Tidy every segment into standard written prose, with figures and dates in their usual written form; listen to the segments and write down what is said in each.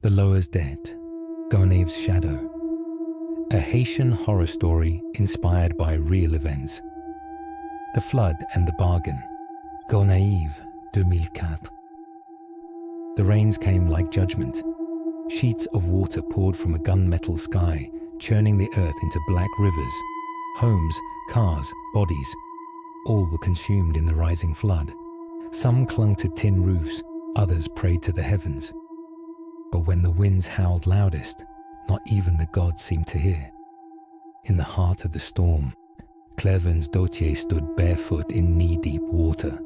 The Lower's Dead, Gonaïves Shadow, a Haitian horror story inspired by real events. The Flood and the Bargain, Gonaïves 2004. The rains came like judgment. Sheets of water poured from a gunmetal sky, churning the earth into black rivers. Homes, cars, bodies, all were consumed in the rising flood. Some clung to tin roofs, others prayed to the heavens. But when the winds howled loudest, not even the gods seemed to hear. In the heart of the storm, Clairvin's Dautier stood barefoot in knee-deep water,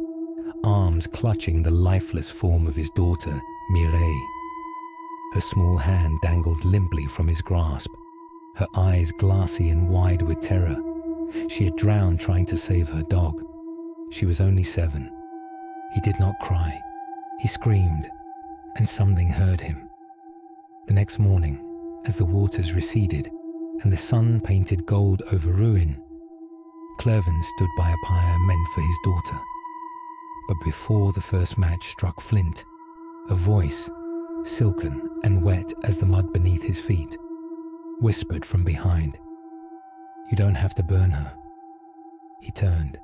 arms clutching the lifeless form of his daughter, Mireille. Her small hand dangled limply from his grasp, her eyes glassy and wide with terror. She had drowned trying to save her dog. She was only 7. He did not cry. He screamed, and something heard him. The next morning, as the waters receded and the sun painted gold over ruin, Clairvin stood by a pyre meant for his daughter. But before the first match struck flint, a voice, silken and wet as the mud beneath his feet, whispered from behind, "You don't have to burn her." He turned,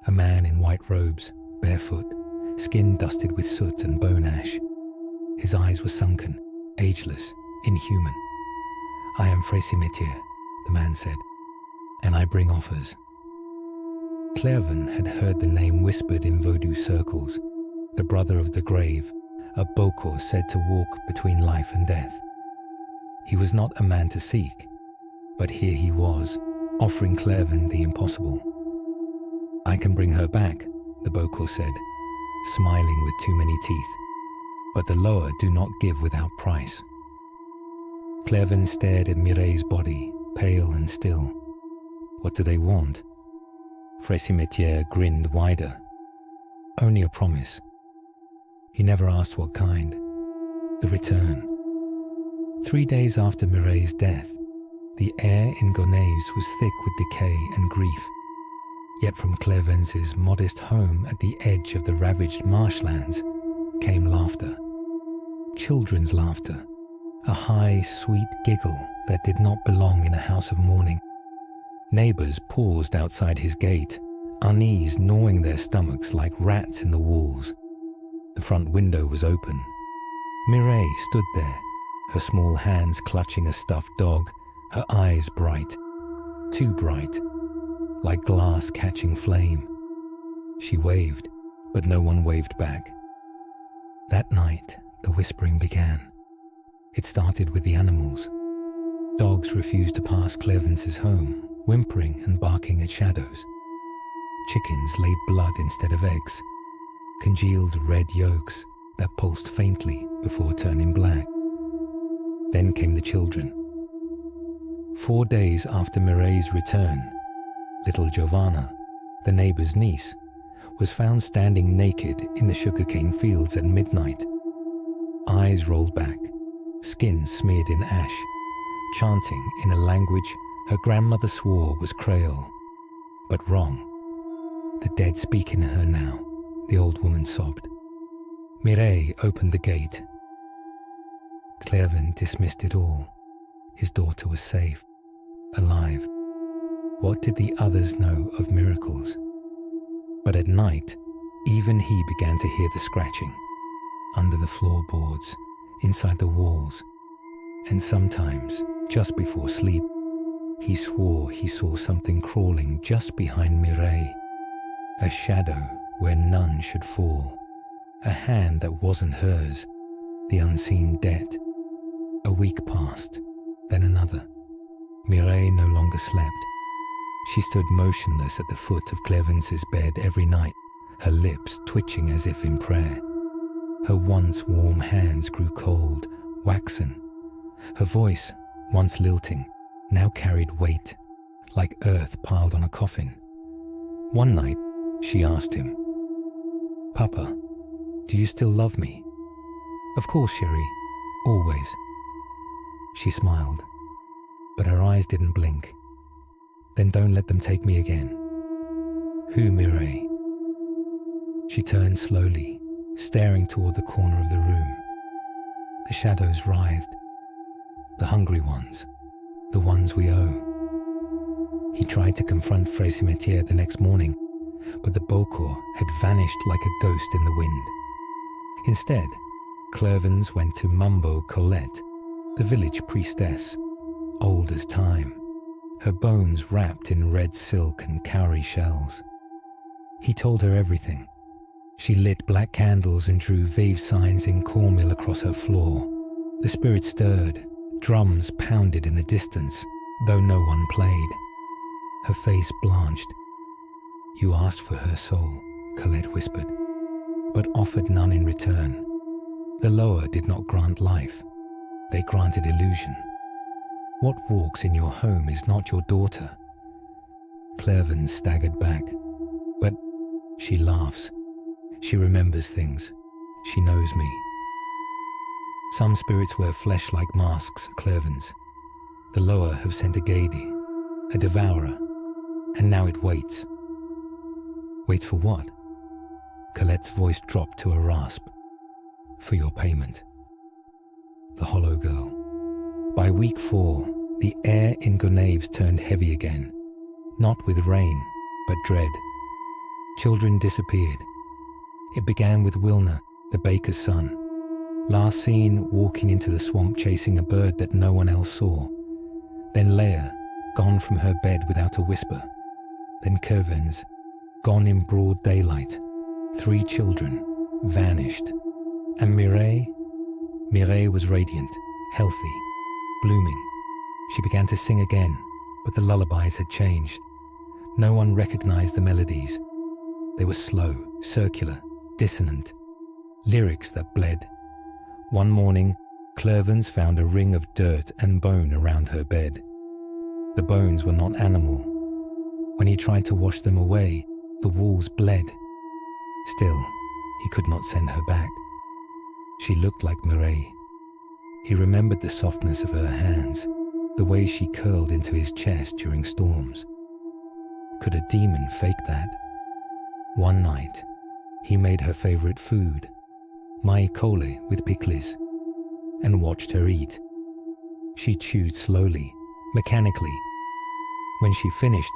a man in white robes, barefoot, skin dusted with soot and bone ash. His eyes were sunken, ageless, inhuman. "I am Frère Cimetière," the man said, "and I bring offers." Clairvin had heard the name whispered in Vodou circles, the brother of the grave, a Bokor said to walk between life and death. He was not a man to seek, but here he was, offering Clairvin the impossible. "I can bring her back," the Bokor said, smiling with too many teeth, "but the Lower do not give without price." Clairvin stared at Mireille's body, pale and still. "What do they want?" Frère Cimetière grinned wider. "Only a promise." He never asked what kind. The return. 3 days after Mireille's death, the air in Gonaïves was thick with decay and grief. Yet from Clairvin's modest home at the edge of the ravaged marshlands came laughter. Children's laughter, a high, sweet giggle that did not belong in a house of mourning. Neighbors paused outside his gate, unease gnawing their stomachs like rats in the walls. The front window was open. Mireille stood there, her small hands clutching a stuffed dog, her eyes bright, too bright, like glass catching flame. She waved, but no one waved back. That night, the whispering began. It started with the animals. Dogs refused to pass Clairvin's home, whimpering and barking at shadows. Chickens laid blood instead of eggs, congealed red yolks that pulsed faintly before turning black. Then came the children. 4 days after Mireille's return, little Giovanna, the neighbor's niece, was found standing naked in the sugarcane fields at midnight. Eyes rolled back, skin smeared in ash, chanting in a language her grandmother swore was Creole, but wrong. "The dead speak in her now," the old woman sobbed. Mireille opened the gate. Clairvin dismissed it all. His daughter was safe, alive. What did the others know of miracles? But at night, even he began to hear the scratching, under the floorboards, inside the walls, and sometimes, just before sleep, he swore he saw something crawling just behind Mireille, a shadow where none should fall, a hand that wasn't hers, the unseen debt. A week passed, then another. Mireille no longer slept. She stood motionless at the foot of Clairvin's bed every night, her lips twitching as if in prayer. Her once warm hands grew cold, waxen. Her voice, once lilting, now carried weight, like earth piled on a coffin. One night, she asked him, "Papa, do you still love me?" "Of course, chérie, always." She smiled, but her eyes didn't blink. "Then don't let them take me again." "Who, Mireille?" She turned slowly, staring toward the corner of the room. The shadows writhed. The hungry ones. The ones we owe. He tried to confront Frère Cimetière the next morning, but the Bokor had vanished like a ghost in the wind. Instead, Clervens went to Mumbo Colette, the village priestess, old as time, her bones wrapped in red silk and cowrie shells. He told her everything. She lit black candles and drew Vive signs in cornmeal across her floor. The spirit stirred, drums pounded in the distance, though no one played. Her face blanched. "You asked for her soul," Colette whispered, "but offered none in return. The lower did not grant life. They granted illusion. What walks in your home is not your daughter." Clervens staggered back. "But," she laughs, "she remembers things. She knows me." Some spirits wear flesh like masks, Clervens. The lower have sent a Gedi, a devourer, and now it waits. Waits for what? Colette's voice dropped to a rasp. "For your payment." The hollow girl. By week 4, the air in Gonaïves turned heavy again, not with rain, but dread. Children disappeared. It began with Wilner, the baker's son, last seen walking into the swamp chasing a bird that no one else saw. Then Leah, gone from her bed without a whisper. Then Clervens, gone in broad daylight. 3 children, vanished. And Mireille was radiant, healthy, blooming. She began to sing again, but the lullabies had changed. No one recognized the melodies. They were slow, circular, dissonant, lyrics that bled. One morning, Clervens found a ring of dirt and bone around her bed. The bones were not animal. When he tried to wash them away, the walls bled. Still, he could not send her back. She looked like Mireille. He remembered the softness of her hands, the way she curled into his chest during storms. Could a demon fake that? One night, he made her favorite food, maïkole with pickles, and watched her eat. She chewed slowly, mechanically. When she finished,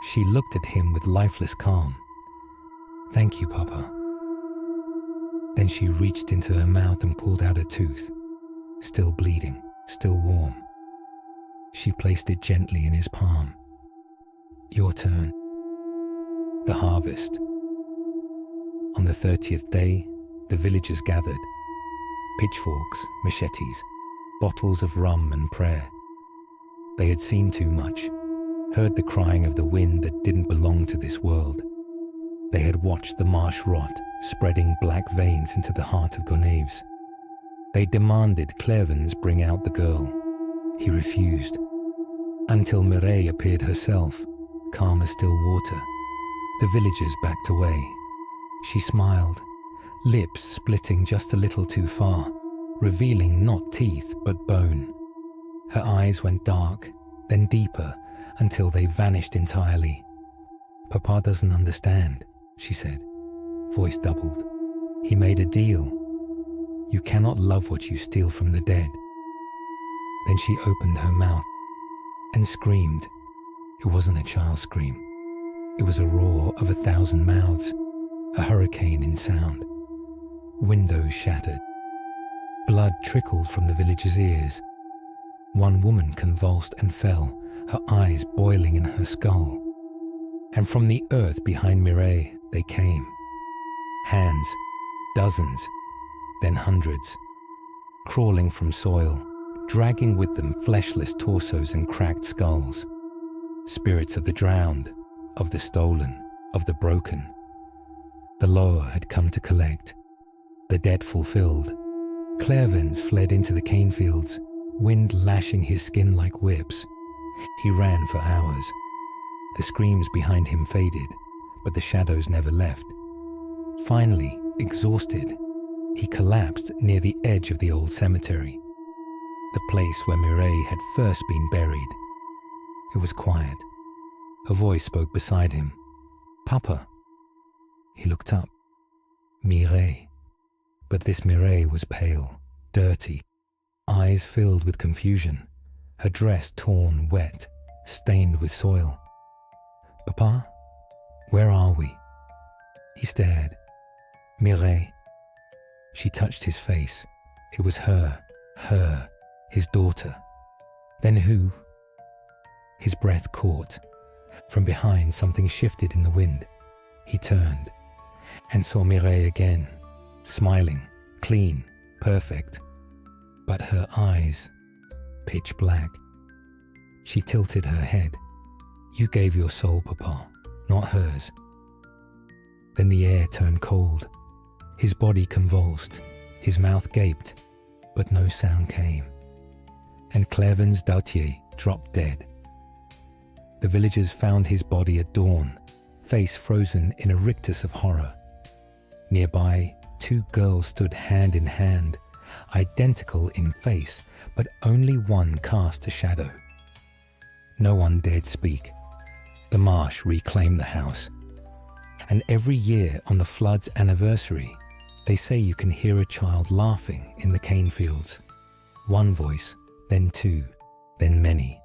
she looked at him with lifeless calm. "Thank you, Papa." Then she reached into her mouth and pulled out a tooth, still bleeding, still warm. She placed it gently in his palm. "Your turn." The harvest. On the 30th day, the villagers gathered. Pitchforks, machetes, bottles of rum and prayer. They had seen too much, heard the crying of the wind that didn't belong to this world. They had watched the marsh rot, spreading black veins into the heart of Gonaïves. They demanded Clervens bring out the girl. He refused, until Mireille appeared herself, calm as still water. The villagers backed away. She smiled, lips splitting just a little too far, revealing not teeth but bone. Her eyes went dark, then deeper, until they vanished entirely. "Papa doesn't understand," she said, voice doubled. "He made a deal. You cannot love what you steal from the dead." Then she opened her mouth and screamed. It wasn't a child's scream. It was a roar of 1,000 mouths, a hurricane in sound. Windows shattered. Blood trickled from the villagers' ears. One woman convulsed and fell, her eyes boiling in her skull. And from the earth behind Mireille they came. Hands, dozens, then hundreds, crawling from soil, dragging with them fleshless torsos and cracked skulls. Spirits of the drowned, of the stolen, of the broken. The lower had come to collect, the debt fulfilled. Clervens fled into the cane fields, wind lashing his skin like whips. He ran for hours. The screams behind him faded, but the shadows never left. Finally, exhausted, he collapsed near the edge of the old cemetery, the place where Mireille had first been buried. It was quiet. A voice spoke beside him. "Papa." He looked up. Mireille. But this Mireille was pale, dirty, eyes filled with confusion, her dress torn, wet, stained with soil. "Papa, where are we?" He stared. "Mireille." She touched his face. It was her, his daughter. Then who? His breath caught. From behind, something shifted in the wind. He turned and saw Mireille again, smiling, clean, perfect. But her eyes, pitch black. She tilted her head. "You gave your soul, Papa, not hers." Then the air turned cold. His body convulsed, his mouth gaped, but no sound came. And Clervin's Dautier dropped dead. The villagers found his body at dawn, face frozen in a rictus of horror. Nearby, 2 girls stood hand in hand, identical in face, but only one cast a shadow. No one dared speak. The marsh reclaimed the house. And every year on the flood's anniversary, they say you can hear a child laughing in the cane fields. One voice, then 2, then many.